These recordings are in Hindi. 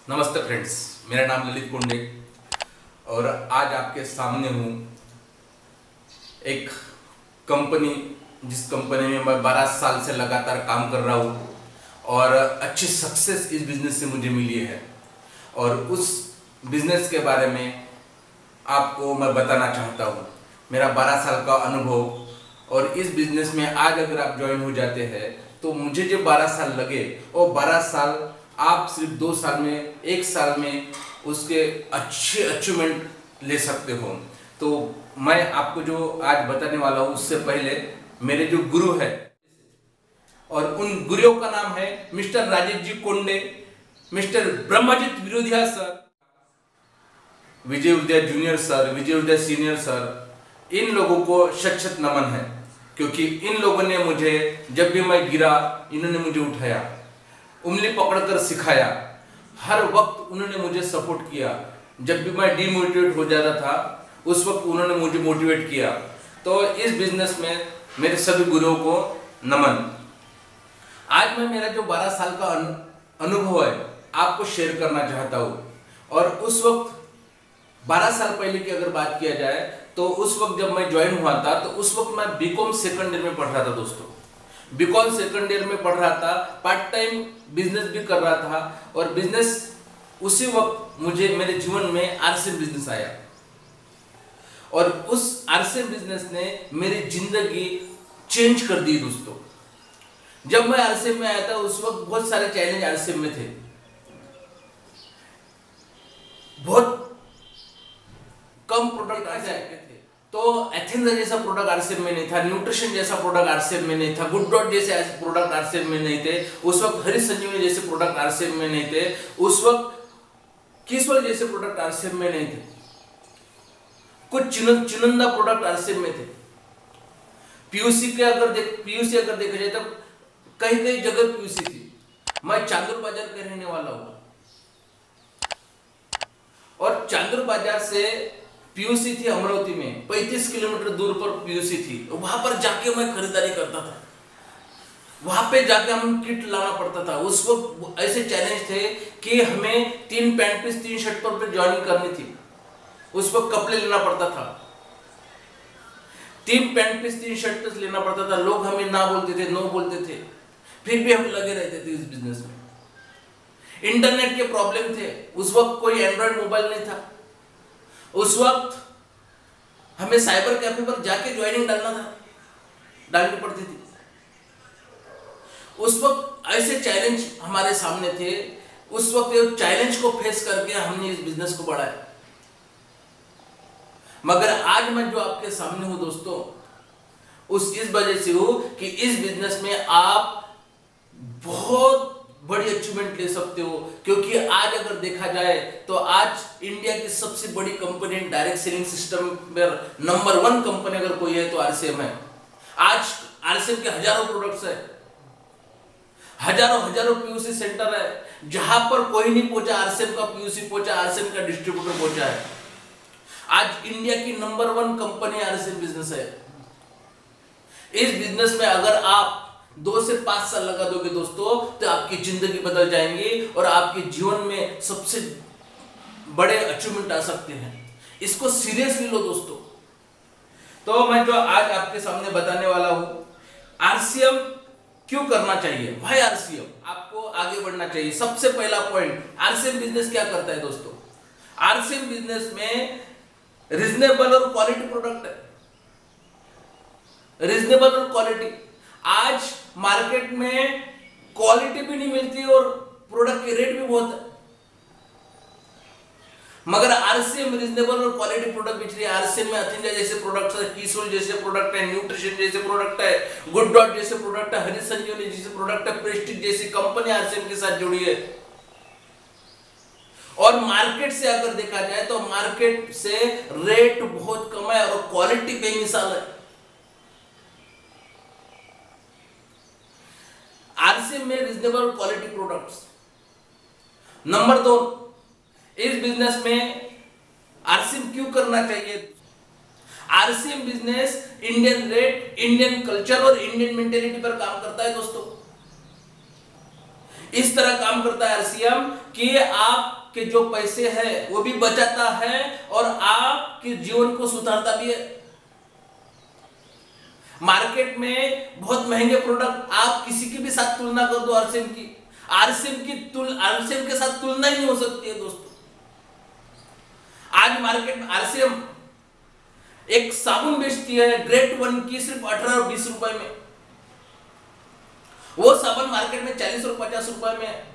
नमस्ते फ्रेंड्स, मेरा नाम ललित कुंडे और आज आपके सामने हूँ एक कंपनी जिस कंपनी में मैं 12 साल से लगातार काम कर रहा हूँ और अच्छी सक्सेस इस बिजनेस से मुझे मिली है। और उस बिजनेस के बारे में आपको मैं बताना चाहता हूँ। मेरा 12 साल का अनुभव और इस बिजनेस में आज अगर आप ज्वाइन हो जाते हैं तो मुझे जो 12 साल लगे वो 12 साल आप सिर्फ 2 साल में 1 साल में उसके अच्छे अचीवमेंट ले सकते हो। तो मैं आपको जो आज बताने वाला हूँ उससे पहले मेरे जो गुरु है और उन गुरुओं का नाम है mister Rajesh ji कोंडे, mister Brahmjeet विरोधिया sir, विजय उदय जूनियर सर, विजय उदय सीनियर सर, इन लोगों को शत शत नमन है क्योंकि इन लोगों ने मुझे जब भी मैं गिरा इन्होंने मुझे उठाया, उंगली पकड़कर सिखाया, हर वक्त उन्होंने मुझे सपोर्ट किया। जब भी मैं डिमोटिवेट हो जाता था उस वक्त उन्होंने मुझे मोटिवेट किया। तो इस बिजनेस में मेरे सभी गुरुओं को नमन। आज मैं मेरा जो 12 साल का अनुभव है आपको शेयर करना चाहता हूँ। और उस वक्त 12 साल पहले की अगर बात किया जाए तो उस वक्त जब मैं ज्वाइन हुआ था तो उस वक्त मैं बीकॉम सेकंड ईयर में पढ़ रहा था दोस्तों। बीकॉम सेकंड ईयर में पढ़ रहा था, पार्ट टाइम बिजनेस भी कर रहा था और बिजनेस उसी वक्त मुझे मेरे जीवन में आरसीएम बिजनेस आया और उस आरसीएम बिजनेस ने मेरी जिंदगी चेंज कर दी दोस्तों। जब मैं आरसीएम में आया था उस वक्त बहुत सारे चैलेंज आरसीएम में थे, बहुत कम प्रोडक्ट आ जाते थे। तो एथेंजा जैसा प्रोडक्ट आरसीएम में नहीं था, न्यूट्रिशन जैसा प्रोडक्ट आरसीएम में नहीं था, गुड डॉट जैसे प्रोडक्ट आरसीएम में नहीं थे, उस वक्त हरी संजीवनी जैसे प्रोडक्ट आरसीएम में नहीं थे, उस वक्त किसवल जैसे प्रोडक्ट आरसीएम में नहीं थे, कुछ चुनिंदा प्रोडक्ट आरसीएम में थे। पीयूसी अगर देखा जाए तो कई कई जगह पीयूसी थी। मैं चांदूर बाजार का रहने वाला हूँ और चांदूर बाजार से पीयूसी थी अमरावती में 35 किलोमीटर दूर पर पीयूसी थी। वहां पर जाके मैं खरीदारी करता था, वहां पे जाके हम किट लाना पड़ता था। उस वक्त ऐसे चैलेंज थे कि हमें 3 पैंट पीस 3 शर्ट पर ज्वाइनिंग करनी थी। उस वक्त कपड़े लेना पड़ता था, 3 पैंट पीस 3 शर्ट पीस लेना पड़ता था। लोग हमें ना बोलते थे, नो बोलते थे, फिर भी हम लगे रहते थे इस बिजनेस में। इंटरनेट के प्रॉब्लम थे, उस वक्त कोई एंड्रॉइड मोबाइल नहीं था। उस वक्त हमें साइबर कैफे पर जाके ज्वाइनिंग डालनी पड़ती थी। उस वक्त ऐसे चैलेंज हमारे सामने थे। उस वक्त चैलेंज को फेस करके हमने इस बिजनेस को बढ़ाया। मगर आज मैं जो आपके सामने हूं दोस्तों, इस वजह से हूं कि इस बिजनेस में आप बहुत बड़ी अचीवमेंट ले सकते हो। क्योंकि आज अगर देखा जाए तो आज इंडिया की सबसे बड़ी कंपनी डायरेक्ट सेलिंग सिस्टम में नंबर 1 कंपनी अगर कोई है तो आरसीएम है। आज आरसीएम के हजारों प्रोडक्ट्स है, हजारों पीयूसी सेंटर है। जहां पर कोई नहीं पहुंचा आरसीएम का पीयूसी पहुंचा, आरसीएम का डिस्ट्रीब्यूटर पहुंचा है। आज इंडिया की नंबर 1 कंपनी आरसीएम बिजनेस है। इस बिजनेस में अगर आप 2 से 5 साल लगा दोगे दोस्तों तो आपकी जिंदगी बदल जाएंगी और आपके जीवन में सबसे बड़े अचीवमेंट आ सकते हैं। इसको सीरियसली लो दोस्तों। तो मैं जो आज आपके सामने बताने वाला हूं, आरसीएम क्यों करना चाहिए, भाई आरसीएम आपको आगे बढ़ना चाहिए। सबसे पहला पॉइंट, आरसीएम बिजनेस क्या करता है दोस्तों? आरसीएम बिजनेस में रीजनेबल और क्वालिटी प्रोडक्ट है, रीजनेबल और क्वालिटी। आज मार्केट में क्वालिटी भी नहीं मिलती और प्रोडक्ट के रेट भी बहुत है, मगर आरसीएम रीजनेबल और क्वालिटी प्रोडक्ट बेच रही है। आरसीएम में अथेंजा जैसे प्रोडक्ट है, कीसोल जैसे प्रोडक्ट है, न्यूट्रिशन जैसे प्रोडक्ट है, गुड डॉट जैसे प्रोडक्ट है, हरी संजीवनी जैसे प्रोडक्ट है, प्रेस्टीज जैसी कंपनी आरसीएम के साथ जुड़ी है। और मार्केट से अगर देखा जाए तो मार्केट से रेट बहुत कम है और क्वालिटी बेमिसाल है। आरसीएम में रीजनेबल क्वालिटी प्रोडक्ट्स। नंबर 2, इस बिजनेस में आरसीएम क्यों करना चाहिए? RCM business Indian rate, Indian culture और इंडियन मेंटेलिटी पर काम करता है दोस्तों। इस तरह काम करता है आरसीएम कि आपके जो पैसे हैं वो भी बचाता है और आपके जीवन को सुधारता भी है। मार्केट में बहुत महंगे प्रोडक्ट आप किसी के भी साथ तुलना कर दो, आरसीएम के साथ तुलना ही नहीं हो सकती है दोस्तों। आज मार्केट में आरसीएम एक साबुन बेचती है ग्रेड 1 की सिर्फ 18 और 20 रुपए में। वो साबुन मार्केट में 40 और 50 रुपए में है।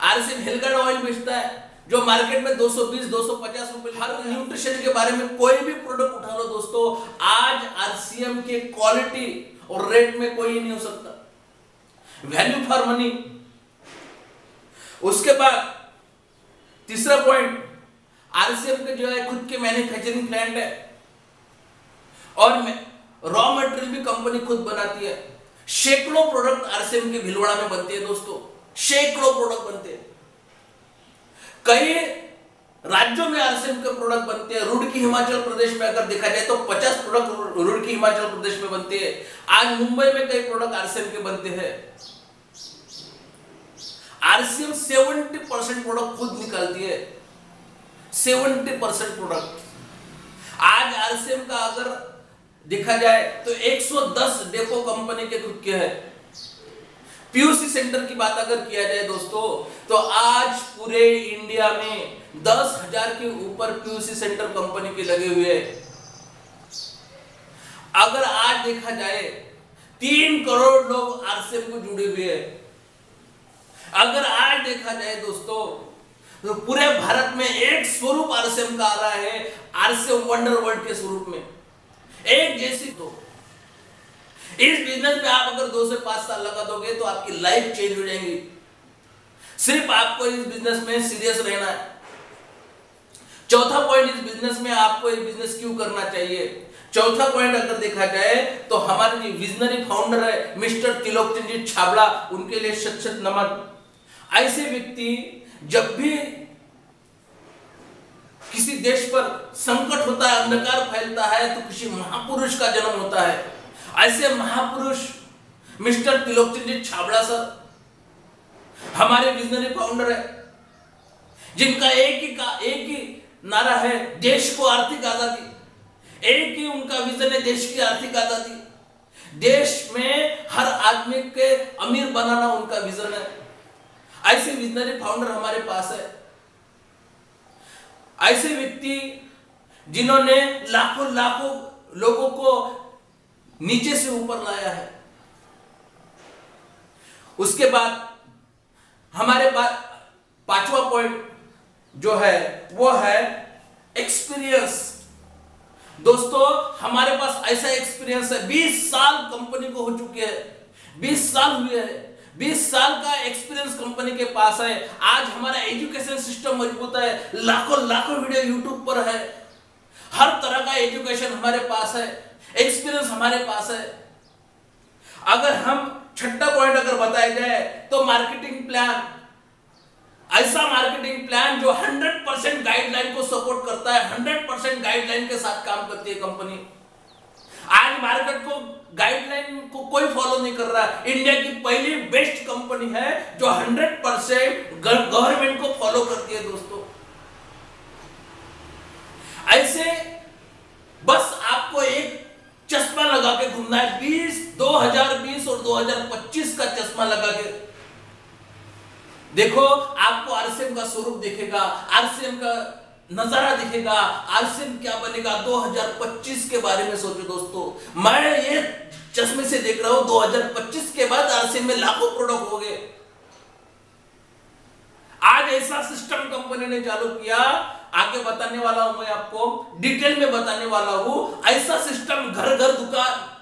आरसीएम हेलगार्ड ऑयल बेचता है जो मार्केट में 220-250 रुपए। हर न्यूट्रिशन के बारे में कोई भी प्रोडक्ट उठा लो दोस्तों, आज आरसीएम के क्वालिटी और रेट में कोई नहीं हो सकता। Value for money. उसके बाद तीसरा पॉइंट, आरसीएम के जो है खुद के मैन्युफैक्चरिंग प्लांट है और रॉ मटेरियल भी कंपनी खुद बनाती है। सैकड़ों प्रोडक्ट आरसीएम के भिलवाड़ा में बनते हैं दोस्तों, सैकड़ों प्रोडक्ट बनते हैं। कई राज्यों में आरसीएम के प्रोडक्ट बनते हैं। रुड़की हिमाचल प्रदेश में अगर देखा जाए तो 50 प्रोडक्ट रुड़की हिमाचल प्रदेश में बनते हैं। आज मुंबई में कई प्रोडक्ट आरसीएम के बनते हैं। आरसीएम 70% प्रोडक्ट खुद निकालती है, 70% प्रोडक्ट। आज आरसीएम का अगर देखा जाए तो 110 डेपो कंपनी के खुद के हैं। पीयूसी सेंटर की बात अगर किया जाए दोस्तों तो आज पूरे इंडिया में 10,000 के ऊपर पीयूसी सेंटर कंपनी के लगे हुए हैं। अगर आज देखा जाए 3 करोड़ लोग आरसीएम को जुड़े हुए हैं। अगर आज देखा जाए दोस्तों तो पूरे भारत में एक स्वरूप आरसीएम का आ रहा है, आरसीएम वंडर वर्ल्ड के स्वरूप में, एक जैसी। तो इस बिजनेस में आप अगर 2 से 5 साल लगा दोगे तो आपकी लाइफ चेंज हो जाएगी। सिर्फ आपको इस बिजनेस में सीरियस रहना है। चौथा पॉइंट, इस बिजनेस में आपको ये बिजनेस क्यों करना चाहिए। चौथा पॉइंट अगर देखा जाए तो हमारे जो विजनरी फाउंडर है मिस्टर त्रिलोकचंद जी छाबड़ा, उनके लिए शत-शत नमन। ऐसे व्यक्ति जब भी किसी देश पर संकट होता है, अंधकार फैलता है, तो किसी महापुरुष का जन्म होता है। ऐसे महापुरुष मिस्टर त्रिलोकचंद जी छाबड़ा सर हमारे विजनरी फाउंडर है, जिनका एक ही नारा है, देश को आर्थिक आजादी। एक ही उनका विजन है, देश की आर्थिक आजादी। देश में हर आदमी के अमीर बनाना उनका विजन है। ऐसे विजनरी फाउंडर हमारे पास है। ऐसे व्यक्ति जिन्होंने लाखों लोगों को नीचे से ऊपर लाया है। उसके बाद हमारे पास 5वां पॉइंट जो है वो है एक्सपीरियंस। दोस्तों हमारे पास ऐसा एक्सपीरियंस है, 20 साल कंपनी को हो चुके हैं, 20 साल हुए हैं, 20 साल का एक्सपीरियंस कंपनी के पास है। आज हमारा एजुकेशन सिस्टम मजबूत है, लाखों वीडियो यूट्यूब पर है, हर तरह का एजुकेशन हमारे पास है, एक्सपीरियंस हमारे पास है। अगर हम छठा पॉइंट अगर बताया जाए तो मार्केटिंग प्लान, ऐसा मार्केटिंग प्लान जो 100% गाइडलाइन को सपोर्ट करता है, 100% गाइडलाइन के साथ काम करती है कंपनी। आज मार्केट को गाइडलाइन को कोई फॉलो नहीं कर रहा। इंडिया की पहली बेस्ट कंपनी है जो 100% गवर्नमेंट को फॉलो करती है दोस्तों। ऐसे बस आपको एक चश्मा लगा के घूमना है, 2020 और 2025 का चश्मा लगा के देखो, आपको आरसीएम का स्वरूप दिखेगा, आरसीएम का नजारा दिखेगा, आरसीएम क्या बनेगा 2025 के बारे में सोचो दोस्तों। मैं ये चश्मे से देख रहा हूं 2025 के बाद आरसीएम में लाखों प्रोडक्ट हो गए। आज ऐसा सिस्टम कंपनी ने चालू किया, आगे बताने वाला हूं, मैं आपको डिटेल में बताने वाला हूं। ऐसा सिस्टम घर दुकान,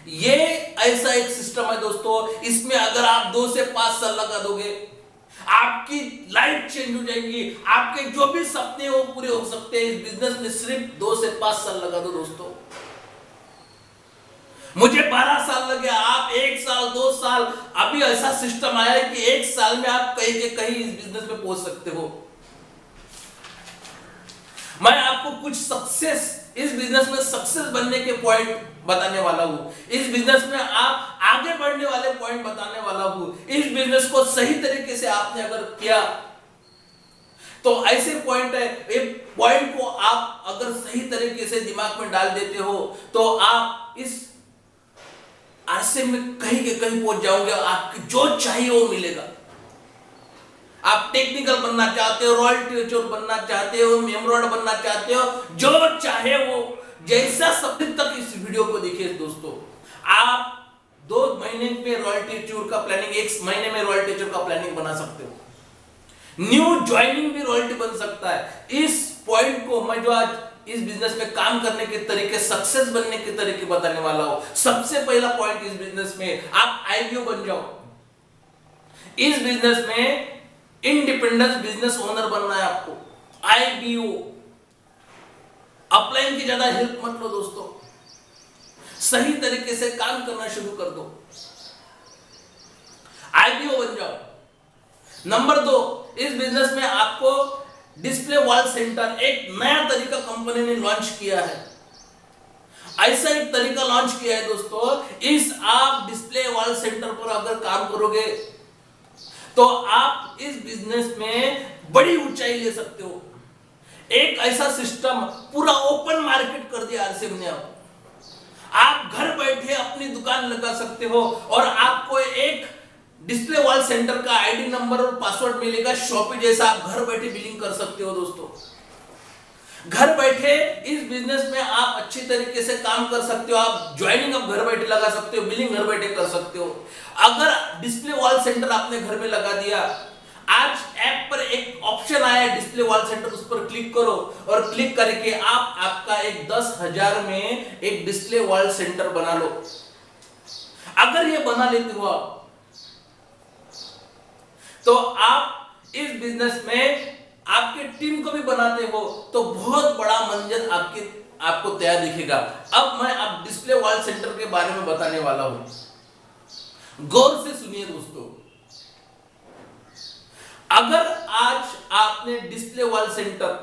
ये ऐसा एक सिस्टम है दोस्तों। इसमें अगर आप 2 से 5 साल लगा दोगे आपकी लाइफ चेंज हो जाएगी। आपके जो भी सपने हो पूरे हो सकते हैं। इस बिजनेस में सिर्फ 2 से 5 साल लगा दो दोस्तों। मुझे 12 साल लगे, आप 1 साल 2 साल। अभी ऐसा सिस्टम आया है कि 1 साल में आप कहीं के कहीं इस बिजनेस में पहुंच सकते हो। मैं आपको कुछ सक्सेस, इस बिजनेस में सक्सेस बनने के पॉइंट बताने वाला हूं। इस बिजनेस में आप आगे बढ़ने वाले पॉइंट बताने वाला हूं। इस बिजनेस को सही तरीके से आपने अगर किया तो ऐसे पॉइंट है, एक पॉइंट को आप अगर सही तरीके से दिमाग में डाल देते हो तो आप इस अरसे में कहीं के कहीं पहुंच जाओगे, आपको जो चाहिए वो मिलेगा। आप टेक्निकल बनना चाहते हो, रॉयल्टी चोर बनना चाहते हो, एमरॉयड बनना चाहते हो, जो चाहे वो, जैसा सब तक इस वीडियो को देखिए दोस्तों। आप 2 महीने में रॉयल्टी टूर का प्लानिंग, 1 महीने में रॉयल्टी टूर का प्लानिंग बना सकते हो। न्यू ज्वाइनिंग भी रॉयल्टी बन सकता है। इस पॉइंट को मैं जो आज इस बिजनेस में काम करने के तरीके, सक्सेस बनने के तरीके बताने वाला हूं। सबसे पहला पॉइंट इस बिजनेस में आप आईबीओ बन जाओ। इस बिजनेस में इंडिपेंडेंट बिजनेस ओनर बनना है आपको। आईबीओ, अपलाइन की ज्यादा हेल्प मत लो दोस्तों, सही तरीके से काम करना शुरू कर दो, आईबीओ बन जाओ। नंबर 2, इस बिजनेस में आपको डिस्प्ले वॉल सेंटर, एक नया तरीका कंपनी ने लॉन्च किया है। ऐसा एक तरीका लॉन्च किया है दोस्तों, इस आप डिस्प्ले वॉल सेंटर पर अगर काम करोगे तो आप इस बिजनेस में बड़ी ऊंचाई ले सकते हो। एक ऐसा सिस्टम पूरा ओपन मार्केट कर दिया आरसीएम ने। आप घर बैठे अपनी दुकान लगा सकते हो और आपको एक डिस्प्ले वॉल सेंटर का आईडी नंबर और पासवर्ड मिलेगा। शॉपी जैसा आप घर बैठे बिलिंग कर सकते हो दोस्तों। घर बैठे इस बिजनेस में आप अच्छी तरीके से काम कर सकते हो। आप ज्वाइनिंग आप घर बैठे लगा सकते हो, बिलिंग घर बैठे कर सकते हो। अगर डिस्प्ले वॉल सेंटर आपने घर में लगा दिया, आज ऐप पर एक ऑप्शन आया है डिस्प्ले वॉल सेंटर, उस पर क्लिक करो और क्लिक करके आप आपका एक 10,000 में एक डिस्प्ले वॉल सेंटर बना लो। अगर ये बना लेते हो आप तो आप इस बिजनेस में आपके टीम को भी बनाते हो तो बहुत बड़ा मंजिल आपको तैयार दिखेगा। अब मैं आप डिस्प्ले वॉल सेंटर के बारे में बताने वाला हूं, गौर से सुनिए दोस्तों। अगर आज आपने डिस्प्ले वॉल सेंटर,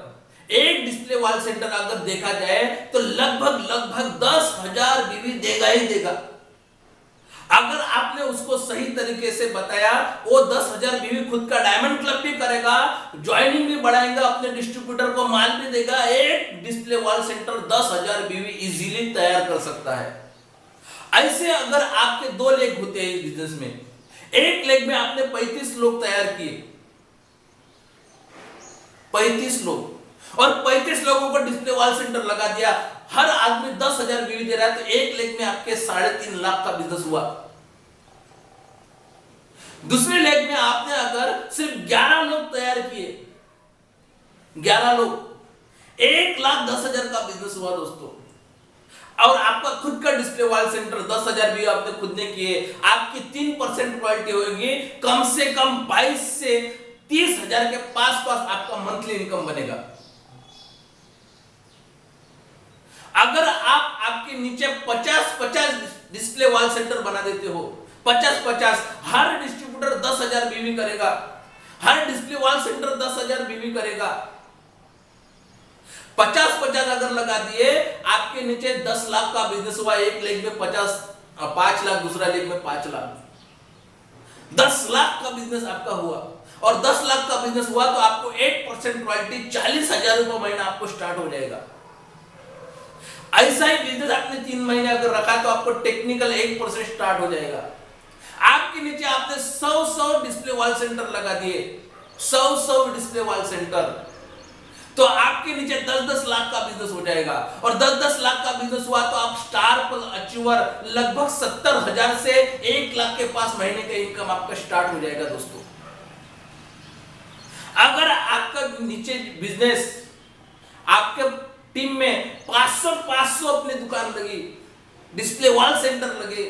एक डिस्प्ले वॉल सेंटर अगर देखा जाए तो लगभग 10,000 बीवी देगा ही देगा। अगर आपने उसको सही तरीके से बताया, वो 10,000 बीवी खुद का डायमंड क्लब भी करेगा, ज्वाइनिंग भी बढ़ाएगा, अपने डिस्ट्रीब्यूटर को माल भी देगा। एक डिस्प्ले वॉल सेंटर 10,000 बीवी इजीली तैयार कर सकता है। ऐसे अगर आपके 2 लेग होते हैं इस बिजनेस में, एक लेग में आपने 35 लोग तैयार किए, 35 लोग, और 35 लोगों को डिस्प्ले वॉल सेंटर लगा दिया, हर आदमी 10,000 बीवी दे रहा है, तो एक लेग में आपके 3.5 लाख का बिजनेस हुआ। दूसरे लेग में आपने अगर सिर्फ 11 लोग तैयार किए, 11 लोग, 1,10,000 का बिजनेस हुआ दोस्तों। और आपका खुद का डिस्प्ले वॉल सेंटर 10,000 बीवी आपने खुद ने किए, आपकी 3% रॉयल्टी होगी, कम से कम 22 से 30,000 के पास आपका मंथली इनकम बनेगा। अगर आप आपके नीचे 50-50 डिस्प्ले वॉल सेंटर बना देते हो, 50-50, हर डिस्ट्रीब्यूटर 10,000 बीवी करेगा, हर डिस्प्ले वॉल सेंटर 10,000 बीवी करेगा, 50-50 अगर लगा दिए, आपके नीचे 10 लाख का बिजनेस हुआ। एक लेग में 5 लाख, दूसरा लेग में 5 लाख, 10 लाख का बिजनेस आपका हुआ। और 10 लाख का बिजनेस हुआ तो आपको 8% रॉयल्टी, 40,000 रुपए महीना आपको स्टार्ट हो जाएगा। ऐसा ही बिजनेस आपने 3 महीने अगर रखा तो आपको टेक्निकल 1% स्टार्ट हो जाएगा। आपके नीचे आपने 100 डिस्प्ले वॉल सेंटर लगा दिए, 100 डिस्प्ले वॉल सेंटर, तो आपके नीचे 10-10 लाख का बिजनेस हो जाएगा। और 10-10 लाख का बिजनेस हुआ तो आप स्टार पर अचीवर लगभग 70,000 से 1 लाख के पास महीने का इनकम आपका स्टार्ट हो जाएगा दोस्तों। अगर आपका नीचे बिजनेस, आपके टीम में 500 अपनी दुकान लगी, डिस्प्ले वॉल सेंटर लगे,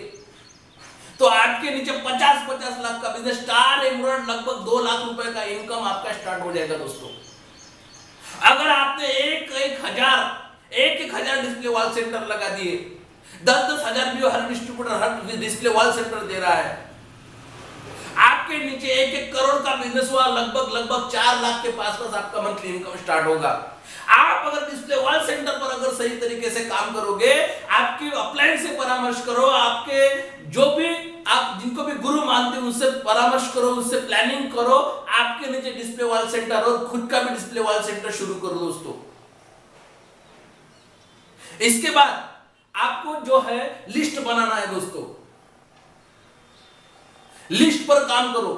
तो आपके नीचे 50-50 लाख का बिजनेस, स्टार एमरॉयड लगभग 2 लाख रुपए का इनकम आपका स्टार्ट हो जाएगा दोस्तों। अगर आपने एक हजार डिस्प्ले वॉल सेंटर लगा दिए, 10-10 हजार भी हर डिस्ट्रीब्यूटर हर डिस्प्ले वॉल सेंटर दे रहा है, आपके नीचे 1-1 करोड़ का बिजनेस हुआ, लगभग 4 लाख के पास आपका मंथली इनकम स्टार्ट होगा। आप अगर डिस्प्ले वॉल सेंटर पर अगर सही तरीके से काम करोगे, आपके अपलाइन से परामर्श करो, आपके जो भी आप जिनको भी गुरु मानते हो उससे परामर्श करो, उससे प्लानिंग करो, आपके नीचे डिस्प्ले वॉल सेंटर और खुद का भी डिस्प्ले वॉल सेंटर शुरू करो दोस्तों। इसके बाद आपको जो है लिस्ट बनाना है दोस्तों, लिस्ट पर काम करो।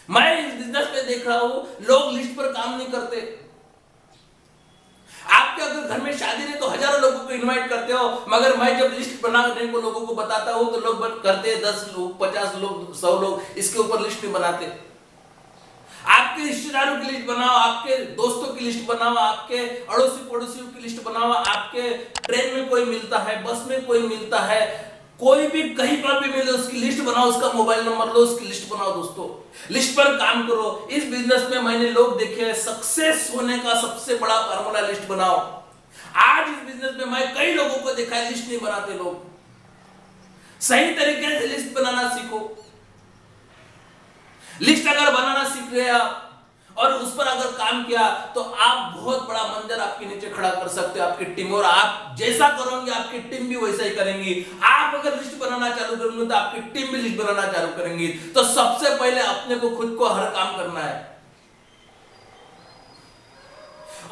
मैं इस बिजनेस में देख रहा हूं लोग लिस्ट पर काम नहीं करते। आपके अगर घर में शादी है तो हजारों लोगों को इनवाइट करते हो, मगर मैं जब लिस्ट बनाने को लोगों को बताता हूं तो लोग करते हैं 10 लोग, 50 लोग, 100 लोग, इसके ऊपर लिस्ट नहीं बनाते। आपके रिश्तेदारों की लिस्ट बनाओ, आपके दोस्तों की लिस्ट बनाओ, आपके अड़ोसी पड़ोसियों की लिस्ट बनाओ, आपके ट्रेन में कोई मिलता है, बस में कोई मिलता है, कोई भी कहीं पर भी मिले उसकी लिस्ट बनाओ, उसका मोबाइल नंबर लो, उसकी लिस्ट बनाओ दोस्तों। लिस्ट पर काम करो। इस बिजनेस में मैंने लोग देखे हैं सक्सेस होने का सबसे बड़ा फार्मूला लिस्ट बनाओ। आज इस बिजनेस में मैं कई लोगों को देखा है लिस्ट नहीं बनाते लोग। सही तरीके से लिस्ट बनाना सीखो। लिस्ट अगर बनाना सीख गए आप और उस पर अगर काम किया तो आप बहुत बड़ा मंजर आपके नीचे खड़ा कर सकते हो, आपकी टीम, और आप जैसा करोगे आपकी टीम भी वैसा ही करेंगी। आप अगर लिस्ट बनाना चालू करोगे तो आपकी टीम भी लिस्ट बनाना चालू करेंगी। तो सबसे पहले अपने को खुद को हर काम करना है।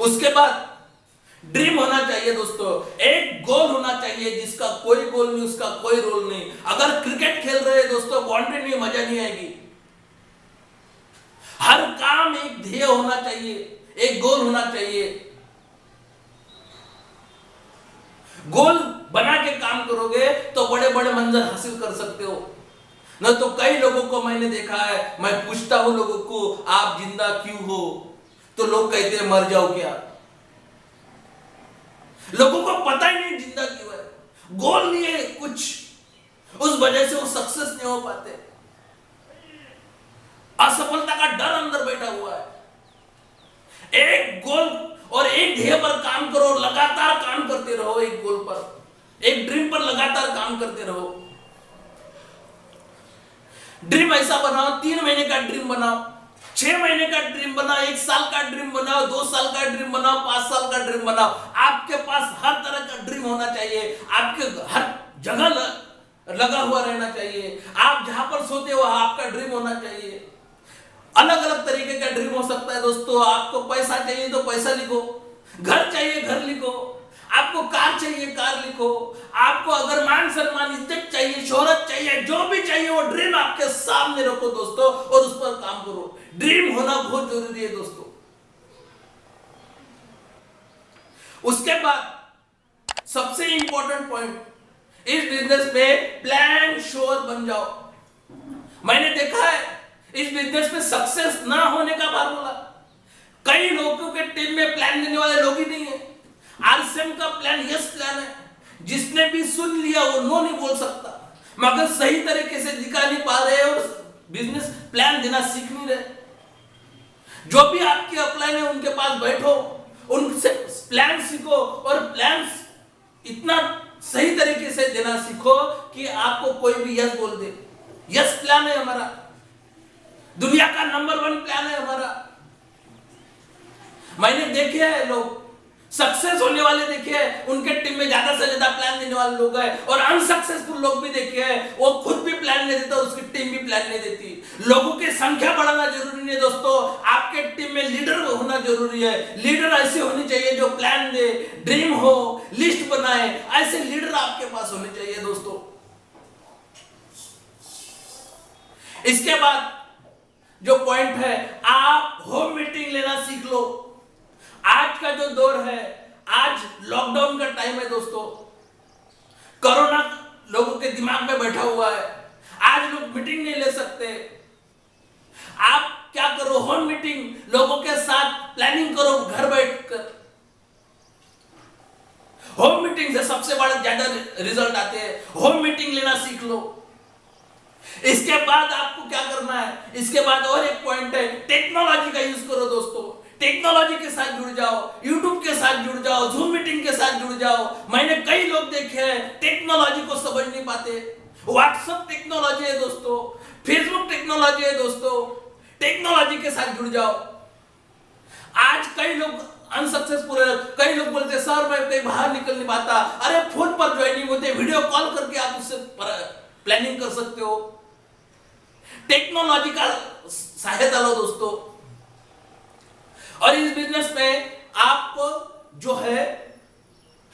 उसके बाद ड्रीम होना चाहिए दोस्तों, एक गोल होना चाहिए जिसका कोई गोल नहीं, उसका कोई रोल नहीं। अगर क्रिकेट खेल रहे हैं दोस्तों, बाउंड्री नहीं, मजा नहीं आएगी। हर काम एक ध्येय होना चाहिए, एक गोल होना चाहिए। गोल बना के काम करोगे तो बड़े बड़े मंजिल हासिल कर सकते हो। न तो कई लोगों को मैंने देखा है, मैं पूछता हूं लोगों को आप जिंदा क्यों हो, तो लोग कहते हैं मर जाओ क्या। लोगों को पता ही नहीं जिंदा क्यों है, गोल नहीं है कुछ, उस वजह से वो सक्सेस नहीं हो पाते। असफलता का डर अंदर बैठा हुआ है। एक गोल और एक ध्येय पर काम करो, लगातार काम करते रहो। एक गोल पर, एक ड्रीम पर लगातार काम करते रहो। ड्रीम ऐसा बनाओ, 3 महीने का ड्रीम बनाओ, 6 महीने का ड्रीम बनाओ, 1 साल का ड्रीम बनाओ, 2 साल का ड्रीम बनाओ, 5 साल का ड्रीम बनाओ। आपके पास हर तरह का ड्रीम होना चाहिए। आपके हर जगह लगा हुआ रहना चाहिए। आप जहां पर सोते हो वहां आपका ड्रीम होना चाहिए। अलग अलग तरीके का ड्रीम हो सकता है दोस्तों। आपको पैसा चाहिए तो पैसा लिखो, घर चाहिए घर लिखो, आपको कार चाहिए कार लिखो, आपको अगर मान सम्मान इज्जत चाहिए, शोहरत चाहिए, जो भी चाहिए वो ड्रीम आपके सामने रखो दोस्तों और उस पर काम करो। ड्रीम होना बहुत जरूरी है दोस्तों। उसके बाद सबसे इंपॉर्टेंट पॉइंट, इस बिजनेस में प्लान श्योर बन जाओ। मैंने देखा है इस बिजनेस में सक्सेस ना होने का फार्मूला, कई लोगों के टीम में प्लान देने वाले लोग ही नहीं है। आरसीएम का प्लान यस प्लान है, जिसने भी सुन लिया वो नो नहीं बोल सकता, मगर सही तरीके से दिखा नहीं पा रहे और बिजनेस प्लान देना सीख नहीं रहे। जो भी आपके अपलाइन है उनके पास बैठो, उनसे प्लान सीखो और प्लान इतना सही तरीके से देना सीखो कि आपको कोई भी यस बोल दे। यस प्लान है हमारा, दुनिया का नंबर 1 प्लान है हमारा। मैंने देखे हैं लोग सक्सेस होने वाले देखे हैं, उनके टीम में ज्यादा से ज्यादा प्लान देने वाले लोग हैं, और अनसक्सेसफुल लोग भी देखे हैं, वो खुद भी प्लान नहीं देता, उसकी टीम भी प्लान नहीं देती। लोगों की संख्या बढ़ाना जरूरी नहीं दोस्तों, आपके टीम में लीडर होना जरूरी है। लीडर ऐसे होने चाहिए जो प्लान दे, ड्रीम हो, लिस्ट बनाए, ऐसे लीडर आपके पास होने चाहिए दोस्तों। इसके बाद जो पॉइंट है, आप होम मीटिंग लेना सीख लो। आज का जो दौर है, आज लॉकडाउन का टाइम है दोस्तों, कोरोना लोगों के दिमाग में बैठा हुआ है, आज लोग मीटिंग नहीं ले सकते। आप क्या करो, होम मीटिंग लोगों के साथ प्लानिंग करो घर बैठकर। होम मीटिंग से सबसे बड़ा ज्यादा रिजल्ट आते हैं। होम मीटिंग लेना सीख लो। इसके बाद आपको क्या करना है, इसके बाद और एक पॉइंट है, टेक्नोलॉजी का यूज करो दोस्तों। टेक्नोलॉजी के साथ जुड़ जाओ, यूट्यूब के साथ जुड़ जाओ, जूम मीटिंग के साथ जुड़ जाओ। मैंने कई लोग देखे हैं टेक्नोलॉजी को समझ नहीं पाते। व्हाट्सएप टेक्नोलॉजी है दोस्तों, फेसबुक टेक्नोलॉजी है दोस्तों, टेक्नोलॉजी के साथ जुड़ जाओ। आज कई लोग अनसक्सेसफुल है, कई लोग बोलते हैं सर मैं कहीं बाहर निकल नहीं पाता। अरे फोन पर ज्वाइनिंग होते, वीडियो कॉल करके आप उससे प्लानिंग कर सकते हो। टेक्नोलॉजी का सहायता लो दोस्तों। और इस बिजनेस में आपको जो है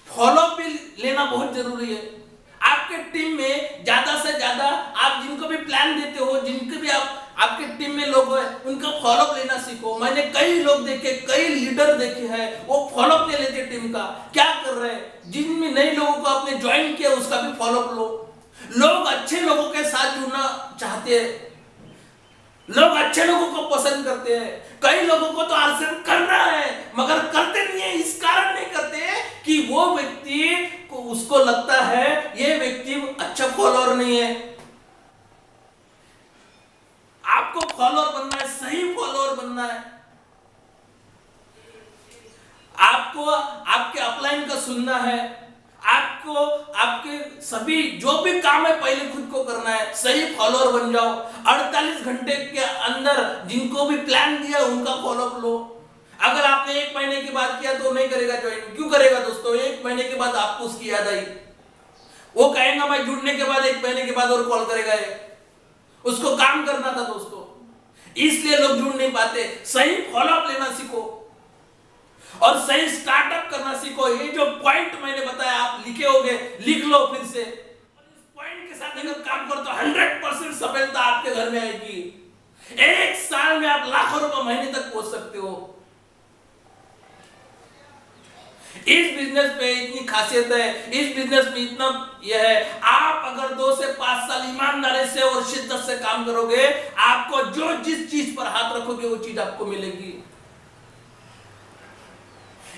फॉलो भी लेना बहुत जरूरी है। आपके टीम में ज्यादा से ज्यादा आप जिनको भी प्लान देते हो, जिनके भी आपके टीम में लोग हैं, उनका फॉलोअप लेना सीखो। मैंने कई लोग देखे, कई लीडर देखे हैं, वो फॉलोअप ले लेते टीम का, क्या कर रहे हैं। जिनमें नए लोगों को आपने ज्वाइन किया उसका भी फॉलोअप लो। लोग अच्छे लोगों के साथ जुड़ना चाहते हैं, लोग अच्छे लोगों को पसंद करते हैं। कई लोगों को तो आसन करना है मगर करते नहीं है। इस कारण नहीं करते कि वो व्यक्ति को उसको लगता है ये व्यक्ति अच्छा फॉलोअर नहीं है। आपको फॉलोअर बनना है, सही फॉलोअर बनना है। आपको आपके अपलाइन का सुनना है, आपको आपके सभी जो भी काम है पहले खुद को करना है, सही फॉलोअर बन जाओ। 48 घंटे के अंदर जिनको भी प्लान दिया उनका फॉलोअप लो। अगर आपने 1 महीने की बात किया तो नहीं करेगा ज्वाइन, क्यों करेगा दोस्तों? 1 महीने के बाद आपको उसकी याद आई, वो कहेगा मैं जुड़ने के बाद 1 महीने के बाद और कॉल करेगा। उसको काम करना था दोस्तों, इसलिए लोग जुड़ नहीं पाते। सही फॉलोअप लेना सीखो और सही स्टार्टअप करना सीखो। ये जो पॉइंट मैंने बताया आप लिखे होंगे, लिख लो फिर से। इस पॉइंट के साथ अगर काम करो तो 100% सफलता आपके घर में आएगी। 1 साल में आप लाखों रुपए महीने तक पहुंच सकते हो। इस बिजनेस पे इतनी खासियत है, इस बिजनेस में इतना यह है, आप अगर 2 से 5 साल ईमानदारी से और शिद्दत से काम करोगे, आपको जो जिस चीज पर हाथ रखोगे वो चीज आपको मिलेगी।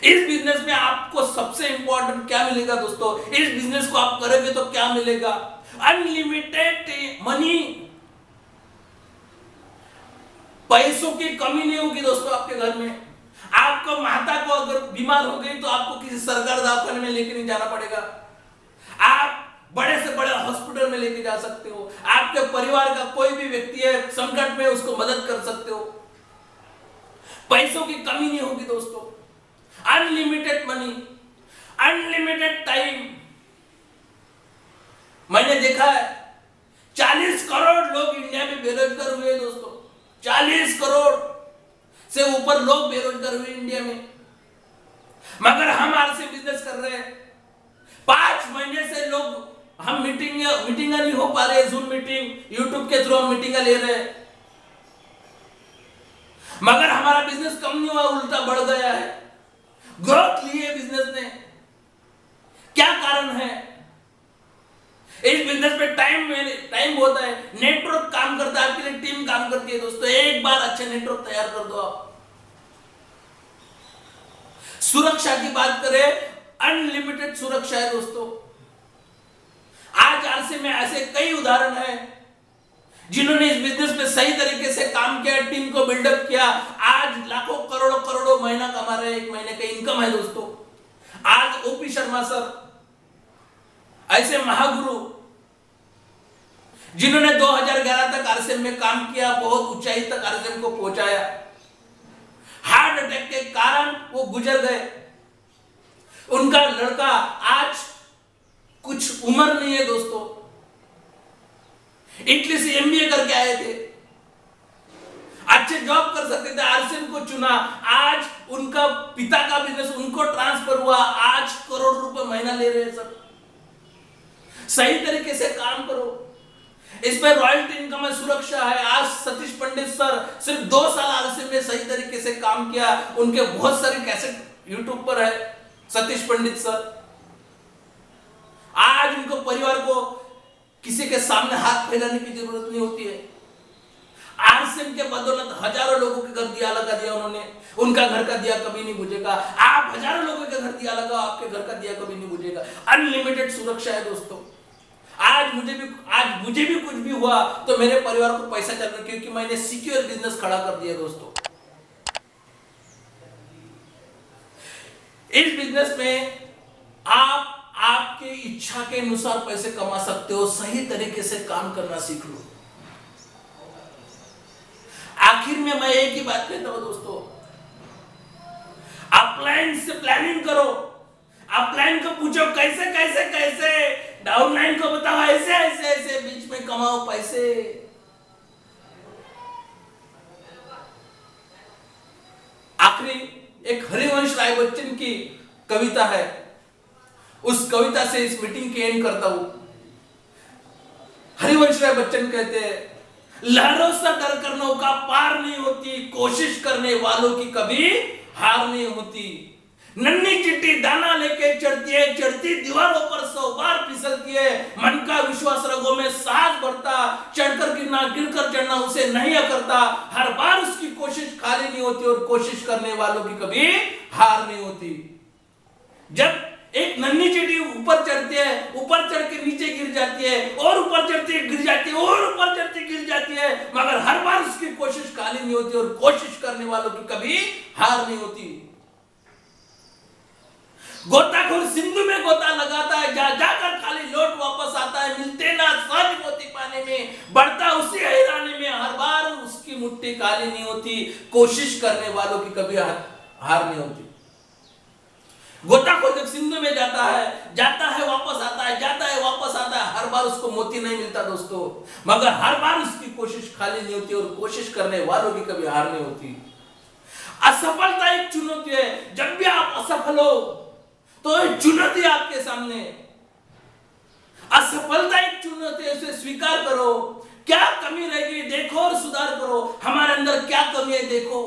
इस बिजनेस में आपको सबसे इंपॉर्टेंट क्या मिलेगा दोस्तों? इस बिजनेस को आप करोगे तो क्या मिलेगा? अनलिमिटेड मनी, पैसों की कमी नहीं होगी दोस्तों आपके घर में। आपको माता को अगर बीमार हो गई तो आपको किसी सरकारी दवाखाने में लेके नहीं जाना पड़ेगा, आप बड़े से बड़े हॉस्पिटल में लेके जा सकते हो। आपके परिवार का कोई भी व्यक्ति है संकट में, उसको मदद कर सकते हो। पैसों की कमी नहीं होगी दोस्तों। Unlimited money, unlimited time. मैंने देखा है 40 करोड़ लोग इंडिया में बेरोजगार हुए दोस्तों। 40 करोड़ से ऊपर लोग बेरोजगार हुए इंडिया में, मगर हम आरसी बिजनेस कर रहे हैं। 5 महीने से लोग हम मीटिंग नहीं हो पा रहे, जूम मीटिंग, यूट्यूब के थ्रू हम मीटिंग ले रहे हैं, मगर हमारा बिजनेस कम नहीं हुआ, उल्टा बढ़ गया है। ग्रोथ ली है बिजनेस ने। क्या कारण है? इस बिजनेस में टाइम होता है, नेटवर्क काम करता है, आपके लिए टीम काम करती है दोस्तों। एक बार अच्छे नेटवर्क तैयार कर दो आप। सुरक्षा की बात करें, अनलिमिटेड सुरक्षा है दोस्तों। आज आरसी में ऐसे कई उदाहरण हैं जिन्होंने इस बिजनेस में सही तरीके से काम किया, टीम को बिल्डअप किया, आज लाखों करोड़ों महीना कमा रहे हैं। 1 महीने का इनकम है दोस्तों। आज ओपी शर्मा सर ऐसे महागुरु जिन्होंने 2011 तक आरसीएम में काम किया, बहुत ऊंचाई तक आरसीएम को पहुंचाया। हार्ट अटैक के कारण वो गुजर गए। उनका लड़का आज कुछ उम्र नहीं है दोस्तों, इटली से एमबीए करके आए थे, अच्छे जॉब कर सकते थे, आरसीएम को चुना। आज उनका पिता का बिजनेस उनको ट्रांसफर हुआ, आज करोड़ रुपए महीना ले रहे हैं सब। सही तरीके से काम करो, इसमें रॉयल्टी इनकम है, सुरक्षा है। आज सतीश पंडित सर सिर्फ 2 साल आरसीएम में सही तरीके से काम किया, उनके बहुत सारे कैसेट यूट्यूब पर है। सतीश पंडित सर आज उनको परिवार को किसी के सामने हाथ फैलाने की जरूरत नहीं होती है। आरसीएम के बदौलत हजारों लोगों के घर दिया लगा दिया उन्होंने, उनका घर का दिया कभी नहीं बुझेगा। आप हजारों लोगों के घर दिया लगाओ, आपके घर का दिया कभी नहीं बुझेगा। अनलिमिटेड सुरक्षा है दोस्तों। आज मुझे भी कुछ भी हुआ तो मेरे परिवार को पैसा चाहिए, क्योंकि मैंने सिक्योर बिजनेस खड़ा कर दिया दोस्तों। इस बिजनेस में आप आपके इच्छा के अनुसार पैसे कमा सकते हो। सही तरीके से काम करना सीख लो। आखिर में मैं एक ही बात कहता हूं दोस्तों, अपलाइन से प्लानिंग करो। अपलाइन को पूछो कैसे कैसे कैसे, डाउनलाइन को बताओ ऐसे ऐसे ऐसे, बीच में कमाओ पैसे। आखिरी एक हरिवंश राय बच्चन की कविता है, उस कविता से इस मीटिंग की एंड करता हूं। हरिवंश राय बच्चन कहते हैं, लहरों से डर कर नौका पार नहीं होती, कोशिश करने वालों की कभी हार नहीं होती। नन्ही चिट्टी दाना लेके चढ़ती है, चढ़ती दीवारों पर 100 बार फिसलती है। मन का विश्वास रगों में साथ बढ़ता, चढ़कर गिरना गिरकर चढ़ना उसे नहीं करता। हर बार उसकी कोशिश खाली नहीं होती और कोशिश करने वालों की कभी हार नहीं होती। जब एक नन्ही चिड़ी ऊपर चढ़ती है, ऊपर चढ़ के नीचे गिर जाती है, और ऊपर चढ़ती है गिर जाती है, और ऊपर चढ़ती गिर जाती है, मगर हर बार उसकी कोशिश खाली नहीं होती और कोशिश करने वालों की कभी हार नहीं होती। गोताखोर सिंधु में गोता लगाता है, जा जाकर खाली लौट वापस आता है। मिलते ना सहज मोती पाने में, बढ़ता उसी हैरानी में, हर बार उसकी मुट्ठी खाली नहीं होती। कोशिश करने वालों की कभी हार नहीं होती। गोताखोर जब सिंधु में जाता है वापस आता है, जाता है वापस आता है, हर बार उसको मोती नहीं मिलता दोस्तों, मगर हर बार उसकी कोशिश खाली नहीं होती और कोशिश करने वालों की कभी हार नहीं होती। असफलता एक चुनौती है। जब भी आप असफल हो तो एक चुनौती आपके सामने, असफलता एक चुनौती है, उसे स्वीकार करो। क्या कमी रहेगी देखो और सुधार करो। हमारे अंदर क्या कमी है देखो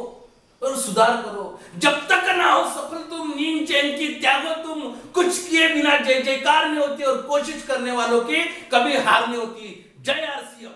और सुधार करो। जब तक ना हो सफल तुम, नींद चैन की त्यागो तुम, कुछ किए बिना जय जयकार नहीं होती और कोशिश करने वालों की कभी हार नहीं होती। जय आरसीएम।